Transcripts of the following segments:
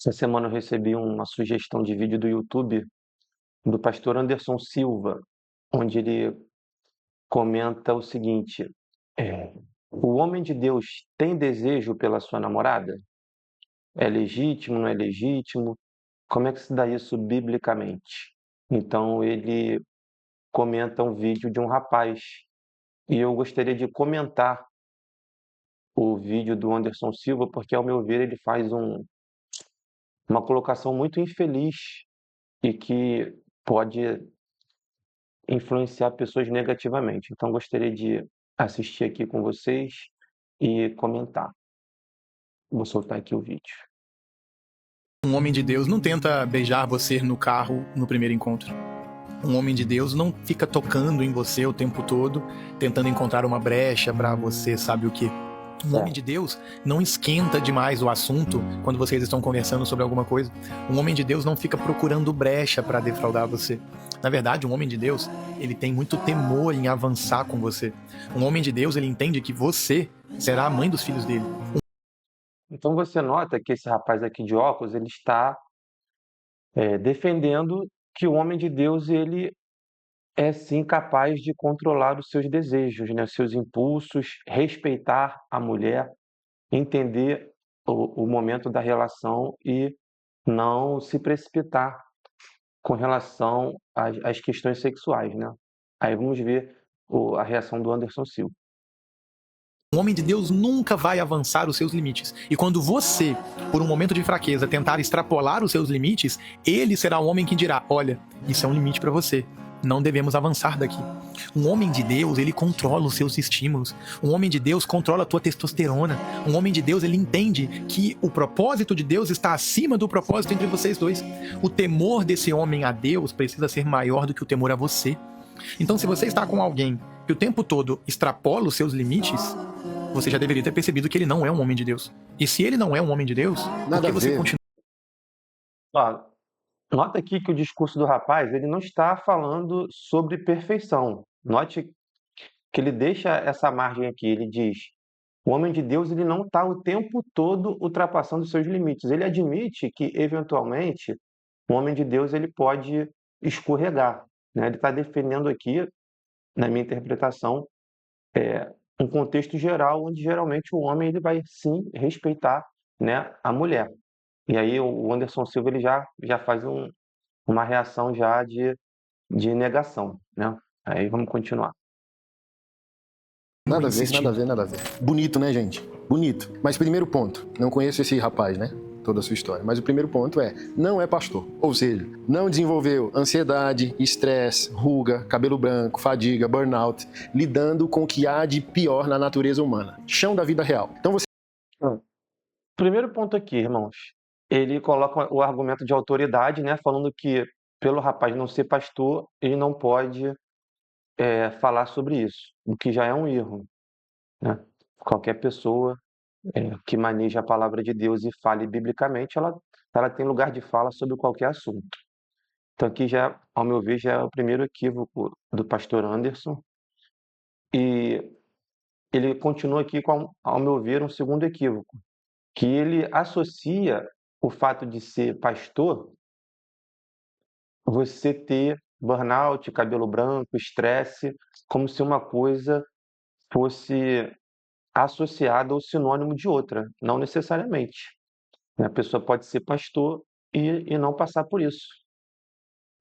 Essa semana eu recebi uma sugestão de vídeo do YouTube do pastor Anderson Silva, onde ele comenta o seguinte: o homem de Deus tem desejo pela sua namorada? É legítimo, não é legítimo? Como é que se dá isso biblicamente? Então ele comenta um vídeo de um rapaz e eu gostaria de comentar o vídeo do Anderson Silva, porque, ao meu ver, ele faz uma colocação muito infeliz e que pode influenciar pessoas negativamente. Então, gostaria de assistir aqui com vocês e comentar. Vou soltar aqui o vídeo. Um homem de Deus não tenta beijar você no carro no primeiro encontro. Um homem de Deus não fica tocando em você o tempo todo, tentando encontrar uma brecha pra você sabe o quê. Um homem de Deus não esquenta demais o assunto quando vocês estão conversando sobre alguma coisa. Um homem de Deus não fica procurando brecha pra defraudar você. Na verdade, um homem de Deus, ele tem muito temor em avançar com você. Um homem de Deus, ele entende que você será a mãe dos filhos dele. Então, você nota que esse rapaz aqui de óculos, ele está defendendo que o homem de Deus, ele é sim capaz de controlar os seus desejos, né, os seus impulsos, respeitar a mulher, entender o momento da relação e não se precipitar com relação às questões sexuais, né. Aí vamos ver a reação do Anderson Silva. Um homem de Deus nunca vai avançar os seus limites. E quando você, por um momento de fraqueza, tentar extrapolar os seus limites, ele será o homem que dirá: olha, isso é um limite para você. Não devemos avançar daqui. Um homem de Deus, ele controla os seus estímulos. Um homem de Deus controla a tua testosterona. Um homem de Deus, ele entende que o propósito de Deus está acima do propósito entre vocês dois. O temor desse homem a Deus precisa ser maior do que o temor a você. Então, se você está com alguém que o tempo todo extrapola os seus limites, você já deveria ter percebido que ele não é um homem de Deus. E se ele não é um homem de Deus, por Nada que a você ver. continua? Ó, nota aqui que o discurso do rapaz, ele não está falando sobre perfeição. Note que ele deixa essa margem aqui, ele diz: o homem de Deus, ele não está o tempo todo ultrapassando os seus limites. Ele admite que, eventualmente, o homem de Deus, ele pode escorregar, né? Ele está defendendo aqui, na minha interpretação, um contexto geral, onde geralmente o homem ele vai sim respeitar, né, a mulher. E aí o Anderson Silva ele já faz uma reação já de negação, né? Aí vamos continuar. Nada a ver, Insistir. nada a ver, nada a ver. Bonito, né, gente? Bonito. Mas primeiro ponto, não conheço esse rapaz, né? Toda a sua história. Mas o primeiro ponto é, não é pastor. Ou seja, não desenvolveu ansiedade, estresse, ruga, cabelo branco, fadiga, burnout, lidando com o que há de pior na natureza humana. Chão da vida real. Então você Hum. Primeiro ponto aqui, irmãos, ele coloca o argumento de autoridade, né, falando que pelo rapaz não ser pastor, ele não pode falar sobre isso, o que já é um erro, né? Qualquer pessoa que maneja a palavra de Deus e fale biblicamente, ela tem lugar de fala sobre qualquer assunto. Então aqui já, ao meu ver, já é o primeiro equívoco do pastor Anderson, e ele continua aqui com, ao meu ver, um segundo equívoco, que ele associa o fato de ser pastor, você ter burnout, cabelo branco, estresse, como se uma coisa fosse associada ou sinônimo de outra, não necessariamente, né? A pessoa pode ser pastor e não passar por isso,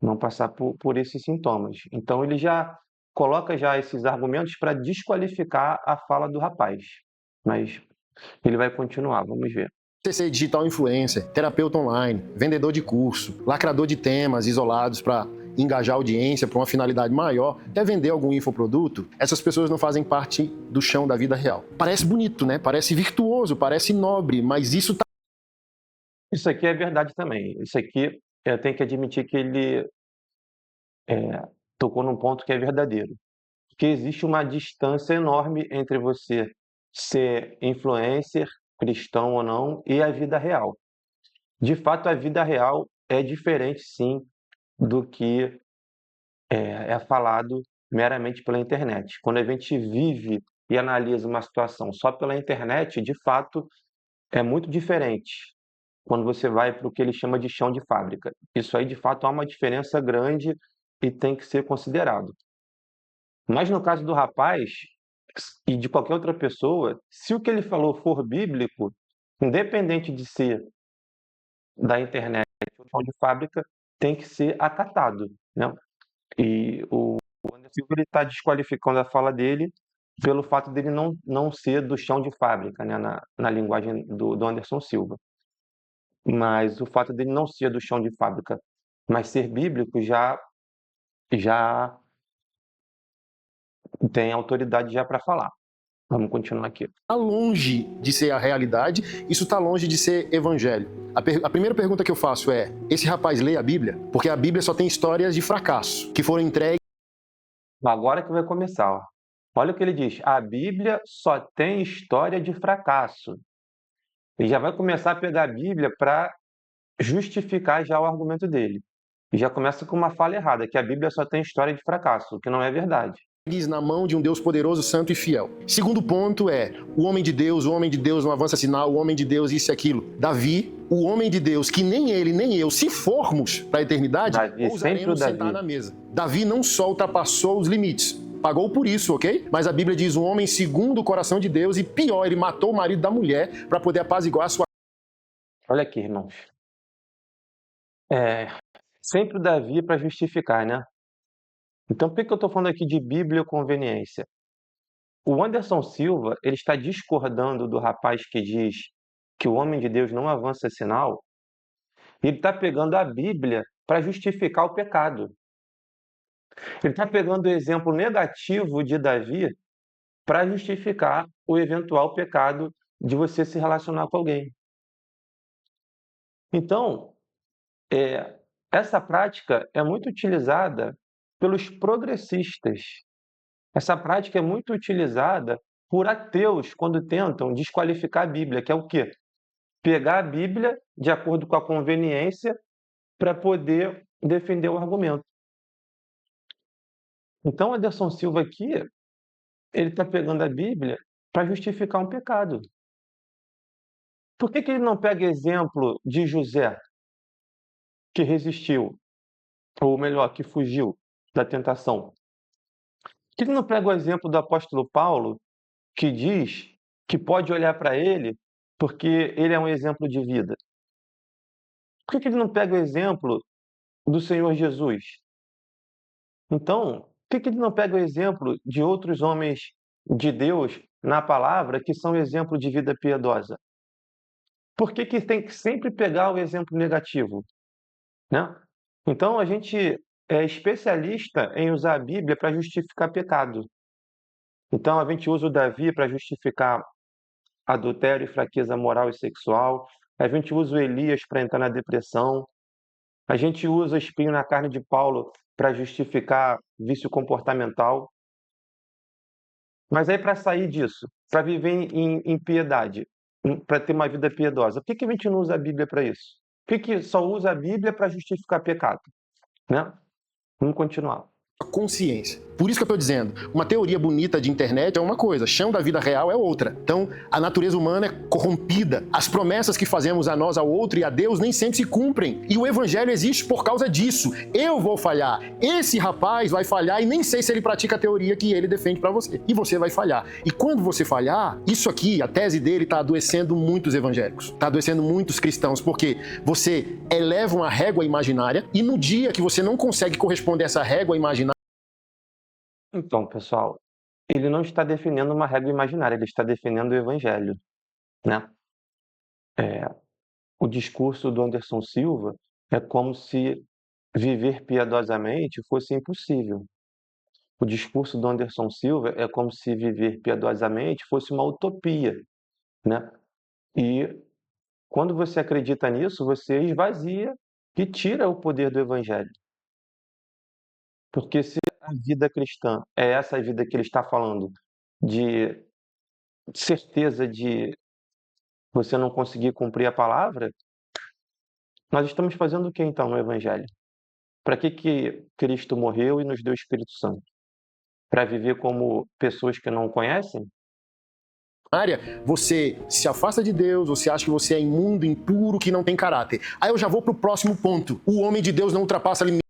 não passar por esses sintomas. Então ele já coloca já esses argumentos para desqualificar a fala do rapaz, mas ele vai continuar, vamos ver. ser digital influencer, terapeuta online, vendedor de curso, lacrador de temas isolados para engajar a audiência para uma finalidade maior, quer vender algum infoproduto, essas pessoas não fazem parte do chão da vida real. Parece bonito, né? Parece virtuoso, parece nobre, mas isso tá... Isso aqui é verdade também. Isso aqui eu tenho que admitir que ele tocou num ponto que é verdadeiro, que existe uma distância enorme entre você ser influencer, cristão ou não, e a vida real. De fato, a vida real é diferente, sim, do que é falado meramente pela internet. Quando a gente vive e analisa uma situação só pela internet, de fato, é muito diferente. quando você vai para o que ele chama de chão de fábrica. Isso aí, de fato, há uma diferença grande e tem que ser considerado. Mas no caso do rapaz e de qualquer outra pessoa, se o que ele falou for bíblico, independente de ser da internet ou chão de fábrica, tem que ser acatado, né? E o Anderson Silva está desqualificando a fala dele pelo fato dele não ser do chão de fábrica, né, na linguagem do Anderson Silva. Mas o fato dele não ser do chão de fábrica, mas ser bíblico, já tem autoridade já para falar. Vamos continuar aqui. Está longe de ser a realidade, isso está longe de ser evangelho. A primeira pergunta que eu faço é: esse rapaz lê a Bíblia? Porque a Bíblia só tem histórias de fracasso, que foram entregues. Agora que vai começar, ó. Olha o que ele diz: a Bíblia só tem história de fracasso. Ele já vai começar a pegar a Bíblia para justificar já o argumento dele. E já começa com uma fala errada, que a Bíblia só tem história de fracasso, o que não é verdade. Na mão de um Deus poderoso, santo e fiel. Segundo ponto é: o homem de Deus não avança sinal, o homem de Deus isso e aquilo. Davi, o homem de Deus, que nem ele nem eu, se formos para a eternidade, Davi, sempre o ousaremos sentar Davi. na mesa. Davi não só ultrapassou os limites, pagou por isso, ok? Mas a Bíblia diz um homem segundo o coração de Deus, e pior, ele matou o marido da mulher para poder apaziguar a sua. Olha aqui, irmãos. Sempre o Davi para justificar, né? Então, por que eu estou falando aqui de biblioconveniência? O Anderson Silva, ele está discordando do rapaz que diz que o homem de Deus não avança sinal, e ele está pegando a Bíblia para justificar o pecado. Ele está pegando o exemplo negativo de Davi para justificar o eventual pecado de você se relacionar com alguém. Então, essa prática é muito utilizada pelos progressistas. Essa prática é muito utilizada por ateus quando tentam desqualificar a Bíblia, que é o quê? Pegar a Bíblia de acordo com a conveniência para poder defender o argumento. Então, Anderson Silva aqui, ele está pegando a Bíblia para justificar um pecado. Por que ele não pega exemplo de José, que resistiu, ou melhor, que fugiu da tentação? Por que ele não pega o exemplo do apóstolo Paulo, que diz que pode olhar para ele porque ele é um exemplo de vida? Por que ele não pega o exemplo do Senhor Jesus? Então, por que ele não pega o exemplo de outros homens de Deus na palavra que são exemplo de vida piedosa? Por que tem que sempre pegar o exemplo negativo, né? Então, a gente é especialista em usar a Bíblia para justificar pecado. Então, a gente usa o Davi para justificar adultério e fraqueza moral e sexual. A gente usa o Elias para entrar na depressão. A gente usa o espinho na carne de Paulo para justificar vício comportamental. Mas aí, para sair disso, para viver em piedade, para ter uma vida piedosa, por que a gente não usa a Bíblia para isso? Por que só usa a Bíblia para justificar pecado? Né? Vamos continuar. Consciência. Por isso que eu estou dizendo, uma teoria bonita de internet é uma coisa, chão da vida real é outra. Então, a natureza humana é corrompida. As promessas que fazemos a nós, ao outro e a Deus nem sempre se cumprem. E o evangelho existe por causa disso. Eu vou falhar, esse rapaz vai falhar e nem sei se ele pratica a teoria que ele defende para você. E você vai falhar. E quando você falhar, isso aqui, a tese dele está adoecendo muitos evangélicos. Está adoecendo muitos cristãos, porque você eleva uma régua imaginária e no dia que você não consegue corresponder a essa régua imaginária. Então, pessoal, ele não está defendendo uma regra imaginária, ele está defendendo o evangelho, né? O discurso do Anderson Silva é como se viver piedosamente fosse impossível. O discurso do Anderson Silva é como se viver piedosamente fosse uma utopia, né? E quando você acredita nisso, você esvazia e tira o poder do evangelho. Porque se a vida cristã é essa vida que ele está falando, de certeza de você não conseguir cumprir a palavra, nós estamos fazendo o que então no evangelho? Para que Cristo morreu e nos deu o Espírito Santo? Para viver como pessoas que não o conhecem? área, você se afasta de Deus, você acha que você é imundo, impuro, que não tem caráter. Aí eu já vou pro próximo ponto. O homem de Deus não ultrapassa limites.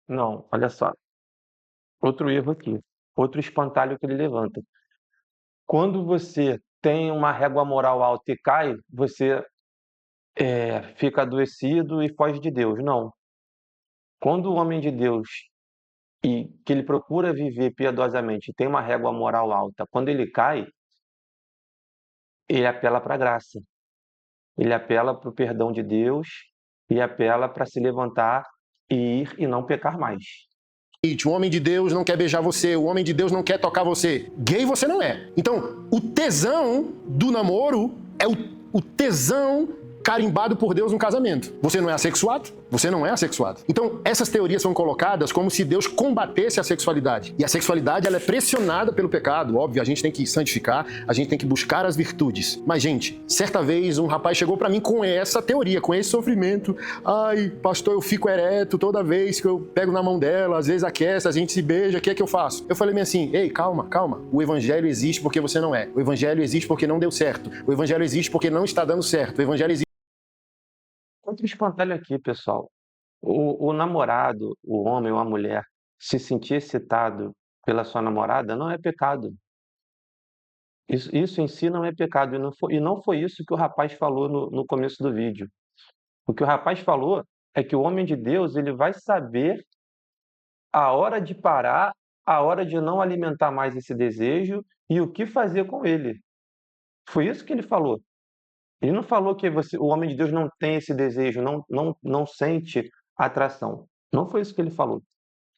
Não, olha só. Outro erro aqui. Outro espantalho que ele levanta. Quando você tem uma régua moral alta e cai, você fica adoecido e foge de Deus. Não. Quando o homem de Deus e que ele procura viver piedosamente tem uma régua moral alta, quando ele cai, ele apela para a graça. Ele apela para o perdão de Deus e apela para se levantar e ir e não pecar mais. O homem de Deus não quer beijar você, o homem de Deus não quer tocar você. Gay você não é. Então, o tesão do namoro é o tesão carimbado por Deus no casamento. Você não é assexuado? Você não é assexuado. Então, essas teorias são colocadas como se Deus combatesse a sexualidade. E a sexualidade, ela é pressionada pelo pecado. Óbvio, a gente tem que santificar, a gente tem que buscar as virtudes. Mas, gente, certa vez um rapaz chegou pra mim com essa teoria, com esse sofrimento. Ai, pastor, eu fico ereto toda vez que eu pego na mão dela, às vezes aquece, a gente se beija, o que é que eu faço? Eu falei assim, ei, calma, calma. O evangelho existe porque você não é. O evangelho existe porque não deu certo. O evangelho existe porque não está dando certo. O evangelho existe. Outro espantalho aqui, pessoal. O namorado, o homem ou a mulher, se sentir excitado pela sua namorada não é pecado. Isso em si não é pecado. E não foi isso que o rapaz falou no começo do vídeo. O que o rapaz falou é que o homem de Deus ele vai saber a hora de parar, a hora de não alimentar mais esse desejo e o que fazer com ele. Foi isso que ele falou. Ele não falou que o homem de Deus não tem esse desejo, não sente atração. Não foi isso que ele falou.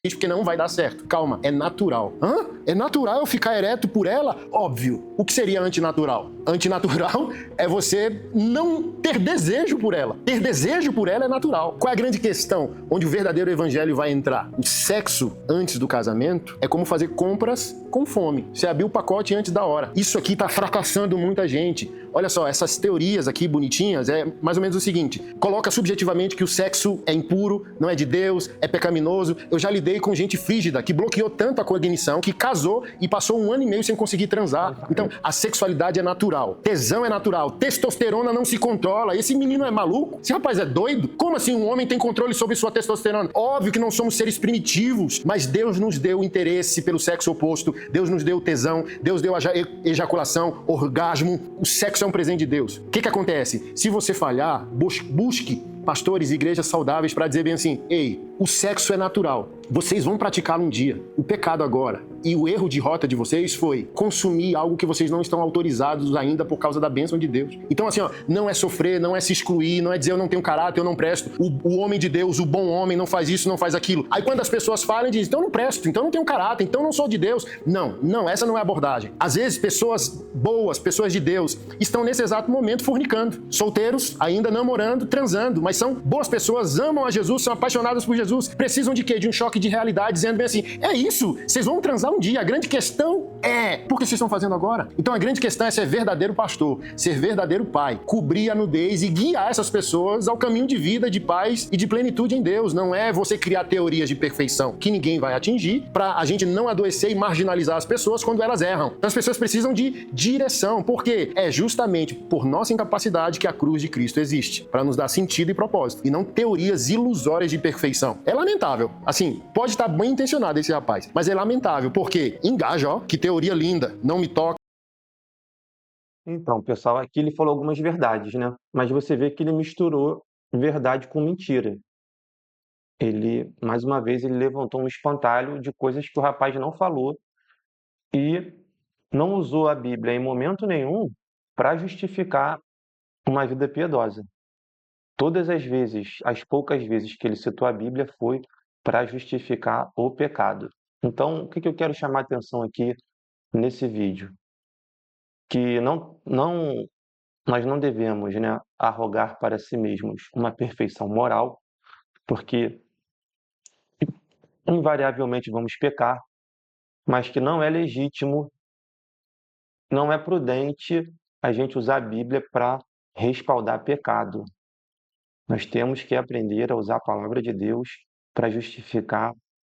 Porque não vai dar certo. Calma, é natural. Hã? É natural eu ficar ereto por ela? Óbvio. O que seria antinatural? Antinatural é você não ter desejo por ela. Ter desejo por ela é natural. Qual é a grande questão onde o verdadeiro evangelho vai entrar? O sexo antes do casamento é como fazer compras com fome. Você abriu o pacote antes da hora. Isso aqui tá fracassando muita gente. Olha só, essas teorias aqui bonitinhas é mais ou menos o seguinte. Coloca subjetivamente que o sexo é impuro, não é de Deus, é pecaminoso. Eu já lidei com gente frígida que bloqueou tanto a cognição que casou e passou 1 ano e meio sem conseguir transar. Então, a sexualidade é natural. Tesão é natural. Testosterona não se controla. Esse menino é maluco? Esse rapaz é doido? Como assim um homem tem controle sobre sua testosterona? Óbvio que não somos seres primitivos, mas Deus nos deu interesse pelo sexo oposto. Deus nos deu tesão. Deus deu a ejaculação, orgasmo. O sexo é um presente de Deus. O que acontece? Se você falhar, busque pastores e igrejas saudáveis para dizer bem assim, ei, o sexo é natural. Vocês vão praticá-lo um dia. O pecado agora e o erro de rota de vocês foi consumir algo que vocês não estão autorizados ainda por causa da bênção de Deus. Então assim, ó, não é sofrer, não é se excluir, não é dizer eu não tenho caráter, eu não presto. O homem de Deus, o bom homem não faz isso, não faz aquilo. Aí quando as pessoas falam, dizem, então eu não presto, então eu não tenho caráter, então eu não sou de Deus. Não, essa não é a abordagem. Às vezes pessoas boas, pessoas de Deus, estão nesse exato momento fornicando. Solteiros, ainda namorando, transando, mas são boas pessoas, amam a Jesus, são apaixonadas por Jesus. Precisam de quê? De um choque de realidade, dizendo bem assim, é isso, vocês vão transar um dia. A grande questão é, por que vocês estão fazendo agora? Então a grande questão é ser verdadeiro pastor, ser verdadeiro pai, cobrir a nudez e guiar essas pessoas ao caminho de vida, de paz e de plenitude em Deus. Não é você criar teorias de perfeição que ninguém vai atingir para a gente não adoecer e marginalizar as pessoas quando elas erram. Então as pessoas precisam de direção, porque é justamente por nossa incapacidade que a cruz de Cristo existe, para nos dar sentido e propósito, e não teorias ilusórias de perfeição. É lamentável. Assim, pode estar bem intencionado esse rapaz, mas é lamentável, porque engaja, ó, que teoria linda, não me toca. Então, pessoal, aqui ele falou algumas verdades, né? Mas você vê que ele misturou verdade com mentira. Mais uma vez, ele levantou um espantalho de coisas que o rapaz não falou e não usou a Bíblia em momento nenhum para justificar uma vida piedosa. Todas as vezes, as poucas vezes que ele citou a Bíblia foi para justificar o pecado. Então, o que eu quero chamar a atenção aqui nesse vídeo? Que nós não devemos, né, arrogar para si mesmos uma perfeição moral, porque invariavelmente vamos pecar, mas que não é legítimo, não é prudente a gente usar a Bíblia para respaldar pecado. Nós temos que aprender a usar a palavra de Deus para justificar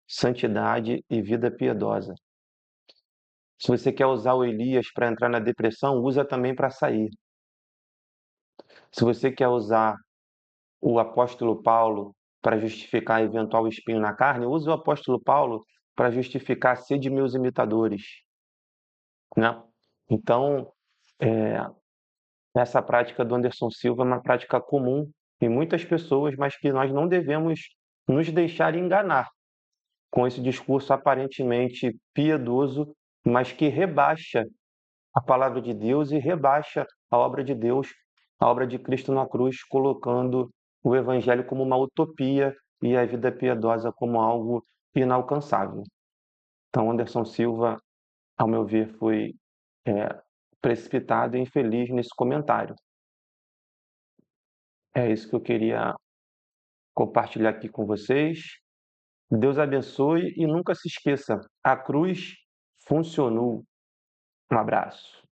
santidade e vida piedosa. Se você quer usar o Elias para entrar na depressão, usa também para sair. Se você quer usar o apóstolo Paulo para justificar eventual espinho na carne, use o apóstolo Paulo para justificar sede meus imitadores, né? Então, é, essa prática do Anderson Silva é uma prática comum em muitas pessoas, mas que nós não devemos nos deixar enganar com esse discurso aparentemente piedoso, mas que rebaixa a palavra de Deus e rebaixa a obra de Deus, a obra de Cristo na cruz, colocando o evangelho como uma utopia e a vida piedosa como algo inalcançável. Então, Anderson Silva, ao meu ver, foi é, precipitado e infeliz nesse comentário. É isso que eu queria compartilhar aqui com vocês. Deus abençoe e nunca se esqueça, a cruz funcionou. Um abraço.